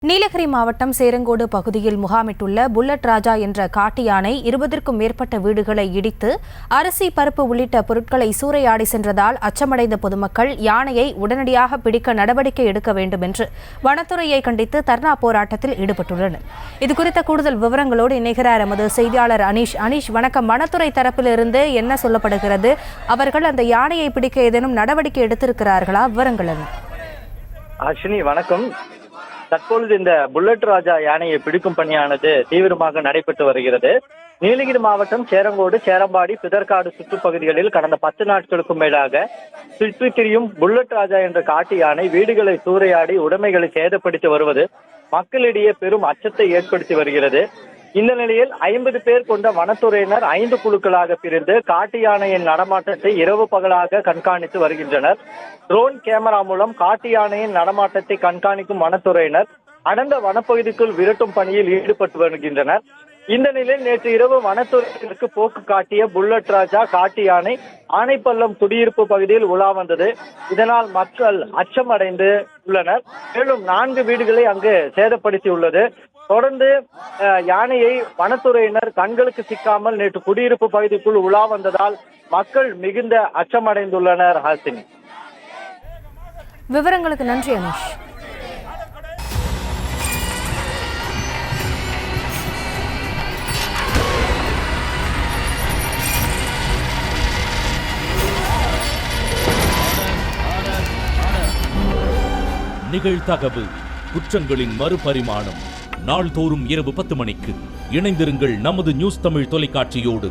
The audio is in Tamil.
நீலகிரி மாவட்டம் சேரங்கோடு பகுதியில் முகாமிட்டுள்ள புல்லட் ராஜா என்ற காட்டு யானை 20க்கும் மேற்பட்ட வீடுகளை இடித்து அரிசி பருப்பு உள்ளிட்ட பொருட்களை சூறையாடி சென்றதால் அச்சமடைந்த பொதுமக்கள் யானையை உடனடியாக பிடிக்க நடவடிக்கை எடுக்க வேண்டும் என்று வனத்துறையை கண்டித்து தர்ணா போராட்டத்தில் ஈடுபட்டுள்ளனர். இதுகுறித்த கூடுதல் விவரங்களோடு இணைகிறார் எமது செய்தியாளர் அனீஷ். வணக்கம். வனத்துறை தரப்பிலிருந்து என்ன சொல்லப்படுகிறது? அவர்கள் அந்த யானையை பிடிக்க ஏதேனும் நடவடிக்கை எடுத்திருக்கிறார்களா? விவரங்கள் என்ன? அஸ்வினி, வணக்கம். தற்பொழுது இந்த புல்லட் ராஜா யானையை பிடிக்கும் பணியானது தீவிரமாக நடைபெற்று வருகிறது. நீலகிரி மாவட்டம் சேரங்கோடு, சேரம்பாடி, பிதற்காடு சுற்றுப்பகுதிகளில் கடந்த 10 நாட்களுக்கும் மேலாக சுற்றி திரியும் புல்லட் ராஜா என்ற காட்டு யானை வீடுகளை சூறையாடி உடைமைகளை சேதப்படுத்தி வருவது மக்களிடையே பெரும் அச்சத்தை ஏற்படுத்தி வருகிறது. இந்த நிலையில் 50 பேர் கொண்ட வனத்துறையினர் 5 குழுக்களாக பிரிந்து காட்டு யானையின் நடமாட்டத்தை இரவு பகலாக கண்காணித்து வருகின்றனர். ட்ரோன் கேமரா மூலம் காட்டு யானையின் நடமாட்டத்தை கண்காணிக்கும் வனத்துறையினர் அடர்ந்த வனப்பகுதிக்குள் விரட்டும் பணியில் ஈடுபட்டு வருகின்றனர். இந்த நிலையில் நேற்று இரவு வனத்துறையினருக்கு போக்கு காட்டிய புல்லட் ராஜா காட்டு யானை ஆனைப்பள்ளம் குடியிருப்பு பகுதியில் உலா வந்தது. இதனால் மக்கள் அச்சமடைந்து உள்ளனர். மேலும் 4 வீடுகளை அங்கு சேதப்படுத்தி உள்ளது. தொடர்ந்து யானையை வனத்துறையினர் கண்களுக்கு சிக்காமல் நேற்று குடியிருப்பு பகுதிக்குள் உலா வந்ததால் மக்கள் மிகுந்த அச்சமடைந்துள்ளனர். ஹாசினி, விவரங்களுக்கு நன்றி அனீஷ். நிகழ்தகவு குற்றங்களின் மறுபரிமாணம் நாள்தோறும் இரவு 10 மணிக்கு இணைந்திருங்கள் நமது நியூஸ் தமிழ் தொலைக்காட்சியோடு.